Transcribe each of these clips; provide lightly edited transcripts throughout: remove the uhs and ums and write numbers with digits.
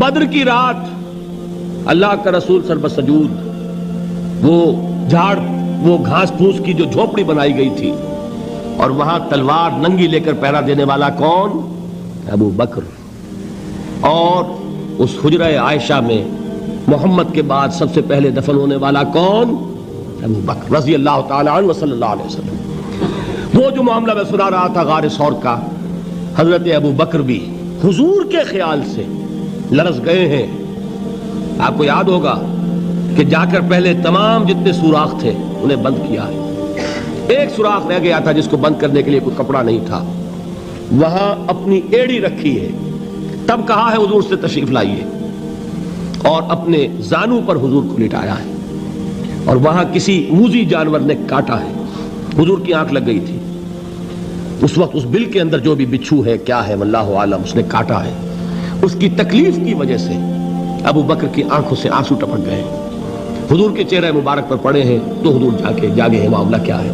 بدر کی رات اللہ کا رسول سر بسجود وہ جھاڑ وہ گھاس پھوس کی جو جھوپڑی بنائی گئی تھی اور وہاں تلوار ننگی لے کر پہرا دینے والا کون؟ ابو بکر. اور اس حجرہ عائشہ میں محمد کے بعد سب سے پہلے دفن ہونے والا کون؟ ابو بکر رضی اللہ تعالی عنہ وصلی اللہ علیہ وسلم. وہ جو معاملہ میں سنا رہا تھا غار ثور کا، حضرت ابو بکر بھی حضور کے خیال سے لرز گئے ہیں. آپ کو یاد ہوگا کہ جا کر پہلے تمام جتنے سوراخ تھے انہیں بند کیا ہے. ایک سوراخ رہ گیا تھا جس کو بند کرنے کے لیے کوئی کپڑا نہیں تھا، وہاں اپنی ایڑی رکھی ہے. تب کہا ہے حضور سے تشریف لائیے، اور اپنے زانو پر حضور کو لٹایا ہے. اور وہاں کسی موذی جانور نے کاٹا ہے، حضور کی آنکھ لگ گئی تھی. اس وقت اس بل کے اندر جو بھی بچھو ہے کیا ہے واللہ عالم، اس نے کاٹا ہے. اس کی تکلیف کی وجہ سے ابو بکر کی آنکھوں سے آنسو ٹپک گئے. حضور کے چہرے مبارک پر پڑے ہیں تو حضور جا کے جاگے ہیں معاملہ کیا ہے.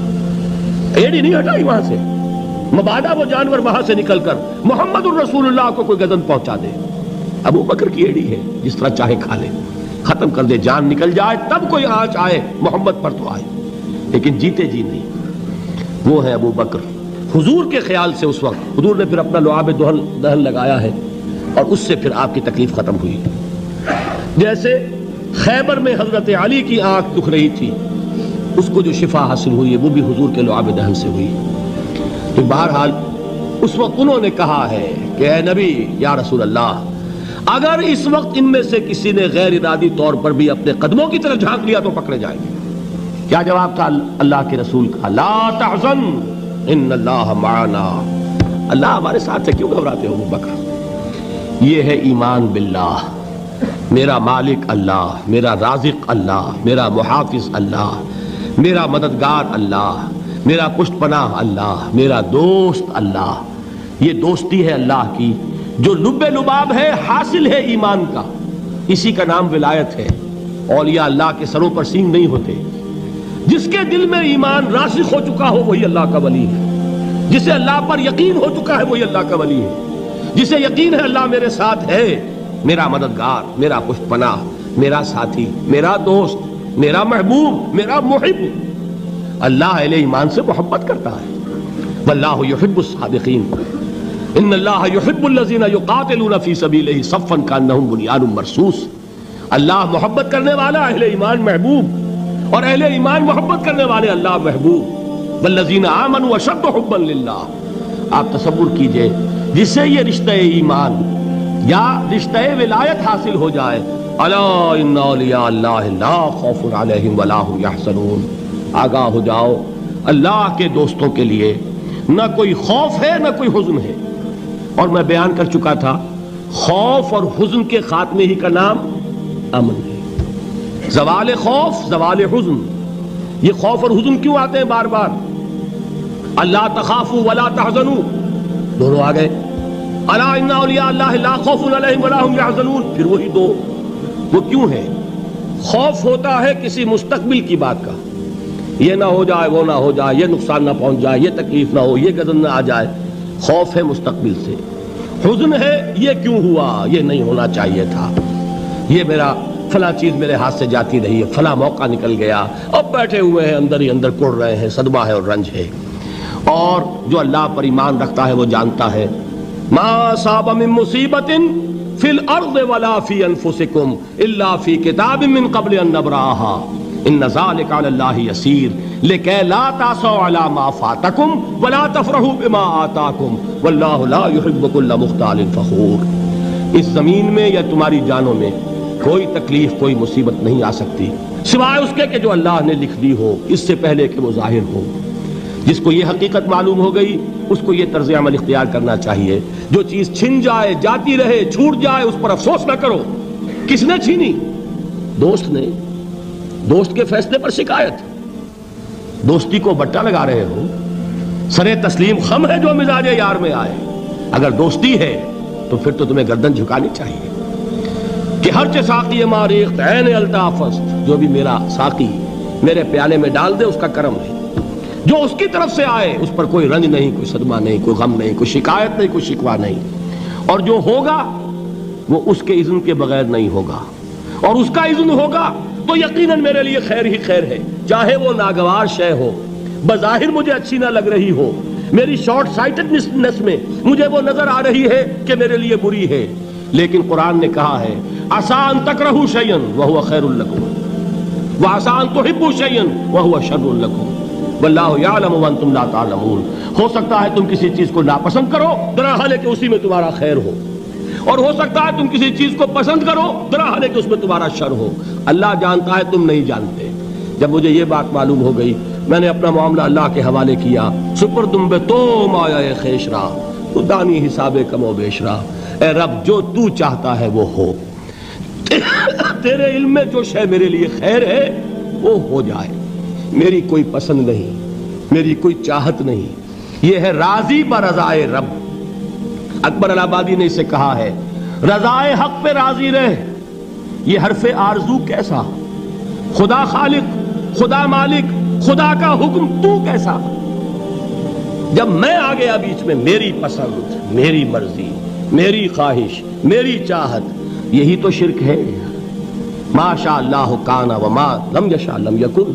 ایڑی نہیں ہٹائی وہاں سے، مبادا وہ جانور وہاں سے نکل کر محمد الرسول اللہ کو کوئی گزن پہنچا دے. ابو بکر کی ایڑی ہے، جس طرح چاہے کھا لے، ختم کر دے، جان نکل جائے تب کوئی آنچ آئے محمد پر تو آئے، لیکن جیتے جی نہیں. وہ ہے ابو بکر. حضور کے خیال سے اس وقت حضور نے پھر اپنا لعاب دہن لگایا ہے اور اس سے پھر آپ کی تکلیف ختم ہوئی. جیسے خیبر میں حضرت علی کی آنکھ دکھ رہی تھی، اس کو جو شفا حاصل ہوئی ہے وہ بھی حضور کے لعاب دہن سے ہوئی. تو بہرحال اس وقت انہوں نے کہا ہے کہ اے نبی یا رسول اللہ، اگر اس وقت ان میں سے کسی نے غیر ارادی طور پر بھی اپنے قدموں کی طرف جھانک لیا تو پکڑے جائیں گے. کیا جواب تھا اللہ کے رسول کا؟ لا تحزن ان اللہ معنا. اللہ ہمارے ساتھ سے کیوں گھبراتے ہو ابو بکر؟ یہ ہے ایمان باللہ. میرا مالک اللہ، میرا رازق اللہ، میرا محافظ اللہ، میرا مددگار اللہ، میرا پشت پناہ اللہ، میرا دوست اللہ. یہ دوستی ہے اللہ کی جو لب لباب ہے، حاصل ہے ایمان کا. اسی کا نام ولایت ہے. اولیاء اللہ کے سروں پر سینگ نہیں ہوتے. جس کے دل میں ایمان راسخ ہو چکا ہو وہی اللہ کا ولی ہے. جسے اللہ پر یقین ہو چکا ہے وہی اللہ کا ولی ہے. جسے یقین ہے اللہ میرے ساتھ ہے، میرا مددگار، میرا پشت پناہ، میرا ساتھی، میرا دوست، میرا محبوب، میرا محب. اللہ اہل ایمان سے محبت کرتا ہے. واللہ یحب الصادقین. ان اللہ یحب الذین یقاتلون فی سبیلہ صفا کانہم بنیان مرصوص. اللہ محبت کرنے والا، اہل ایمان محبوب، اور اہل ایمان محبت کرنے والے اللہ محبوب. والذین آمنوا اشد حبا للہ. آپ تصور کیجئے جسے یہ رشتہ ایمان یا رشتہ ولایت حاصل ہو جائے، الا ان اولیاء اللہ لا خوف علیہم ولا هم یحزنون. آگاہ ہو جاؤ، اللہ کے دوستوں کے لیے نہ کوئی خوف ہے نہ کوئی حزن ہے. اور میں بیان کر چکا تھا خوف اور حزن کے خاتمے ہی کا نام امن ہے. زوال خوف، زوال حزن. یہ خوف اور حزن کیوں آتے ہیں بار بار؟ اللہ تخافوا ولا تحزنوا، دونوں آ گئے. الا ان اولیاء اللہ لا خوف علیہم ولا هم یحزنون، پھر وہی دو. وہ کیوں ہے؟ خوف ہوتا ہے کسی مستقبل کی بات کا، یہ نہ ہو جائے، وہ نہ ہو جائے، یہ نقصان نہ پہنچ جائے، یہ تکلیف نہ ہو، یہ گزن نہ آ جائے. خوف ہے مستقبل سے. حزن ہے یہ کیوں ہوا، یہ نہیں ہونا چاہیے تھا، یہ میرا فلاں چیز میرے ہاتھ سے جاتی رہی ہے، فلاں موقع نکل گیا، اب بیٹھے ہوئے ہیں اندر ہی اندر کڑ رہے ہیں، صدمہ ہے اور رنج ہے. اور جو اللہ پر ایمان رکھتا ہے وہ جانتا ہے ما اصاب من مصیبت فی الارض ولا فی انفسکم الا فی کتاب من قبل ان نبرأها ان ذلک علی اللہ یسیر لکی لا تعصوا علی ما فاتکم ولا تفرحوا بما آتاکم واللہ لا یحب کل مختال فخور. اس زمین میں یا تمہاری جانوں میں کوئی تکلیف، کوئی مصیبت نہیں آ سکتی سوائے اس کے کہ جو اللہ نے لکھ دی ہو اس سے پہلے کہ وہ ظاہر ہو. جس کو یہ حقیقت معلوم ہو گئی اس کو یہ طرز عمل اختیار کرنا چاہیے. جو چیز چھن جائے، جاتی رہے، چھوٹ جائے، اس پر افسوس نہ کرو. کس نے چھینی؟ دوست نے. دوست کے فیصلے پر شکایت. دوستی کو بٹا لگا رہے ہو. سرے تسلیم خم ہے جو مزاج یار میں آئے. اگر دوستی ہے تو پھر تو تمہیں گردن جھکانی چاہیے کہ ہر چے ساقی ماریخت عین الطافست، جو بھی میرا ساقی میرے پیالے میں ڈال دے اس کا کرم ہے. جو اس کی طرف سے آئے اس پر کوئی رنج نہیں، کوئی صدمہ نہیں، کوئی غم نہیں، کوئی شکایت نہیں، کوئی شکوہ نہیں. اور جو ہوگا وہ اس کے اذن کے بغیر نہیں ہوگا، اور اس کا اذن ہوگا تو یقیناً میرے لیے خیر ہی خیر ہے، چاہے وہ ناگوار شے ہو، بظاہر مجھے اچھی نہ لگ رہی ہو، میری شارٹ سائٹڈنس میں مجھے وہ نظر آ رہی ہے کہ میرے لیے بری ہے، لیکن قرآن نے کہا ہے عسیٰ ان تکرہوا شیئا وہو خیر لکم وعسیٰ ان تحبوا شیئا وہو شر لکم واللہ یعلم وانتم لا تعلمون۔ ہو سکتا ہے تم کسی چیز کو ناپسند کرو درحال کہ اسی میں تمہارا خیر ہو، اور ہو سکتا ہے تم کسی چیز کو پسند کرو درحال کہ اس میں تمہارا شر ہو۔ اللہ جانتا ہے، تم نہیں جانتے۔ جب مجھے یہ بات معلوم ہو گئی، میں نے اپنا معاملہ اللہ کے حوالے کیا۔ سپردم بے تو مایا خیش را تو دانی حساب کم و بیش را، اے رب جو تو چاہتا ہے وہ ہو، تیرے علم میں جو شے میرے لیے خیر ہے وہ ہو جائے، میری کوئی پسند نہیں، میری کوئی چاہت نہیں، یہ ہے راضی برضائے رب۔ اکبر الہ آبادی نے اسے کہا ہے رضائے حق پہ راضی رہ، یہ حرف آرزو کیسا، خدا خالق، خدا مالک، خدا کا حکم تو کیسا؟ جب میں آ گیا بیچ میں، میری پسند، میری مرضی، میری خواہش، میری چاہت، یہی تو شرک ہے۔ ما شاء اللہ کان وما لم یشاء لم یکن،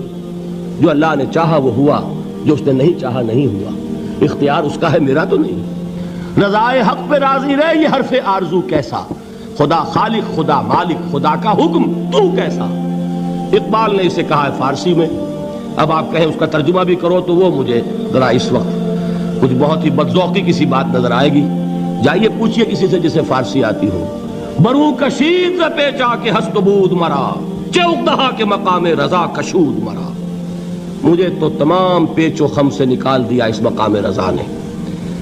جو اللہ نے چاہا وہ ہوا، جو اس نے نہیں چاہا نہیں ہوا، اختیار اس کا ہے، میرا تو نہیں۔ رضائے حق پہ راضی رہے، یہ حرف آرزو کیسا، خدا خالق، خدا مالک، خدا کا حکم تو کیسا؟ اقبال نے اسے کہا ہے فارسی میں، اب آپ کہیں اس کا ترجمہ بھی کرو تو وہ مجھے ذرا اس وقت کچھ بہت ہی بدذوقی کسی بات نظر آئے گی۔ جائیے پوچھئے کسی سے جسے فارسی آتی ہو۔ برو کشید ز پیچا کے ہست بود مرا، چوک دہا کے مقام رضا کشود مرا۔ مجھے تو تمام پیچ و خم سے نکال دیا اس مقام رضا نے،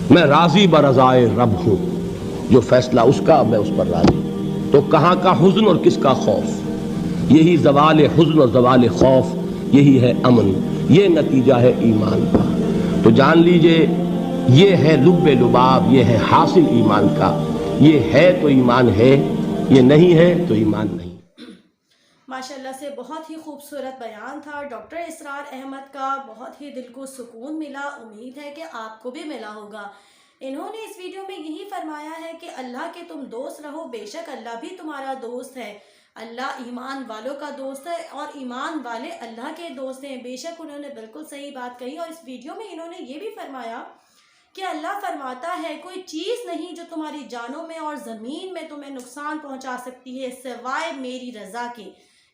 میں راضی برضائے رب ہوں، جو فیصلہ اس کا میں اس پر راضی ہوں۔ تو کہاں کا حزن اور کس کا خوف؟ یہی زوال حزن اور زوال خوف، یہی ہے امن، یہ نتیجہ ہے ایمان کا۔ تو جان لیجئے یہ ہے لب لباب، یہ ہے حاصل ایمان کا، یہ ہے تو ایمان ہے، یہ نہیں ہے تو ایمان نہیں۔ ماشاءاللہ سے بہت ہی خوبصورت بیان تھا ڈاکٹر اسرار احمد کا، بہت ہی دل کو سکون ملا، امید ہے کہ آپ کو بھی ملا ہوگا۔ انہوں نے اس ویڈیو میں یہی فرمایا ہے کہ اللہ کے تم دوست رہو، بے شک اللہ بھی تمہارا دوست ہے، اللہ ایمان والوں کا دوست ہے اور ایمان والے اللہ کے دوست ہیں۔ بے شک انہوں نے بالکل صحیح بات کہی، اور اس ویڈیو میں انہوں نے یہ بھی فرمایا کہ اللہ فرماتا ہے کوئی چیز نہیں جو تمہاری جانوں میں اور زمین میں تمہیں نقصان پہنچا سکتی ہے سوائے میری رضا کے۔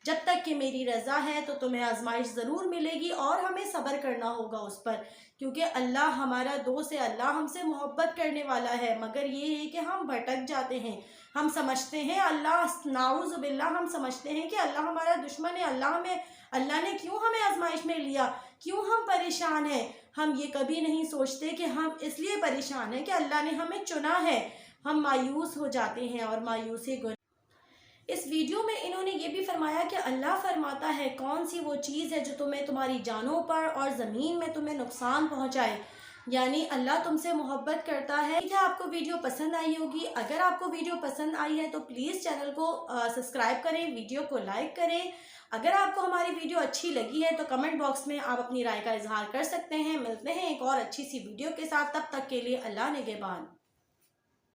جب تک کہ میری رضا ہے تو تمہیں آزمائش ضرور ملے گی، اور ہمیں صبر کرنا ہوگا اس پر، کیونکہ اللہ ہمارا دوست ہے، اللہ ہم سے محبت کرنے والا ہے۔ مگر یہ ہے کہ ہم بھٹک جاتے ہیں، ہم سمجھتے ہیں اللہ، نعوذ باللہ، ہم سمجھتے ہیں کہ اللہ ہمارا دشمن ہے، اللہ نے کیوں ہمیں آزمائش میں لیا، کیوں ہم پریشان ہیں۔ ہم یہ کبھی نہیں سوچتے کہ ہم اس لیے پریشان ہیں کہ اللہ نے ہمیں چنا ہے۔ ہم مایوس ہو جاتے ہیں اور مایوسی گناہ۔ اس ویڈیو میں انہوں نے یہ بھی فرمایا کہ اللہ فرماتا ہے کون سی وہ چیز ہے جو تمہیں تمہاری جانوں پر اور زمین میں تمہیں نقصان پہنچائے، یعنی اللہ تم سے محبت کرتا ہے۔ آپ کو ویڈیو پسند آئی ہوگی، اگر آپ کو ویڈیو پسند آئی ہے تو پلیز چینل کو سبسکرائب کریں، ویڈیو کو لائک کریں۔ اگر آپ کو ہماری ویڈیو اچھی لگی ہے تو کمنٹ باکس میں آپ اپنی رائے کا اظہار کر سکتے ہیں۔ ملتے ہیں ایک اور اچھی سی ویڈیو کے ساتھ، تب تک کے لیے اللہ نگہبان۔